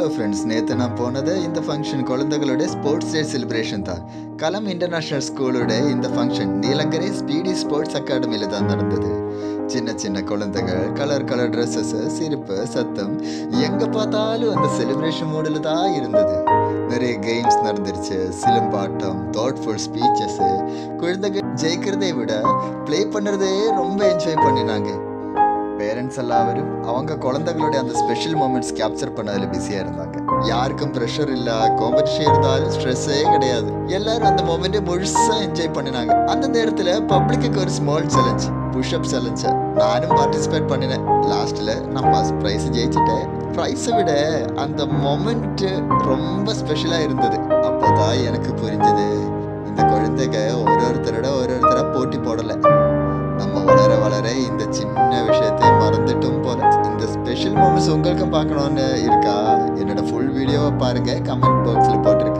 Hello friends, நேற்று நான் போனது இந்த ஃபங்க்ஷன் குழந்தைகளோட ஸ்போர்ட்ஸ் டே செலிப்ரேஷன் தான். கலம் இன்டர்நேஷ்னல் ஸ்கூலோட இந்த ஃபங்க்ஷன் நீலங்கரை ஸ்பீடி ஸ்போர்ட்ஸ் அகாடமியில் தான் நடந்தது. சின்ன சின்ன குழந்தைகள் கலர் கலர் ட்ரெஸ்ஸஸ், சிரிப்பு, சத்தம், எங்கே பார்த்தாலும் அந்த செலிப்ரேஷன் மூடில் தான் இருந்தது. நிறைய கேம்ஸ் நடந்துருச்சு, சிலம்பாட்டம், தாட்ஃபுல் ஸ்பீச்சஸ். குழந்தைகள் ஜெயிக்கிறதை விட ப்ளே பண்ணுறதே ரொம்ப என்ஜாய் பண்ணினாங்க. பேரண்ட்ஸ் எல்லாரும் அவங்க குழந்தைகளுடைய அந்த ஸ்பெஷல் மூமெண்ட்ஸ் கேப்சர் பண்ணதில் பிஸியாக இருந்தாங்க. யாருக்கும் ப்ரெஷர் இல்லை, காம்படிஷன் இருந்தாலும் ஸ்ட்ரெஸ்ஸே கிடையாது. எல்லாரும் அந்த மூமெண்ட்டை முழுசாக என்ஜாய் பண்ணினாங்க. அந்த நேரத்தில் பப்ளிக்கு ஒரு ஸ்மால் சேலஞ்ச், புஷ்அப் சேலஞ்ச் நானும் பார்ட்டிசிபேட் பண்ணினேன். லாஸ்ட்டில் நான் ஃபர்ஸ்ட் ப்ரைஸ் ஜெயிச்சிட்டேன். ப்ரைஸை விட அந்த மொமெண்ட்டு ரொம்ப ஸ்பெஷலாக இருந்தது. அப்போ தான் எனக்கு புரிஞ்சது, இந்த குழந்தைங்க ஒருத்தராக போட்டி போடலை. நம்ம வளர வளர இந்த சின்ன விஷயத்தை மறந்துட்டும் போல. இந்த ஸ்பெஷல் மூமெண்ட்ஸ் உங்களுக்கு பார்க்கணுன்னு இருக்கா? என்னோட ஃபுல் வீடியோவை பாருங்க, கமெண்ட் பாக்ஸில் போட்டிருக்கேன்.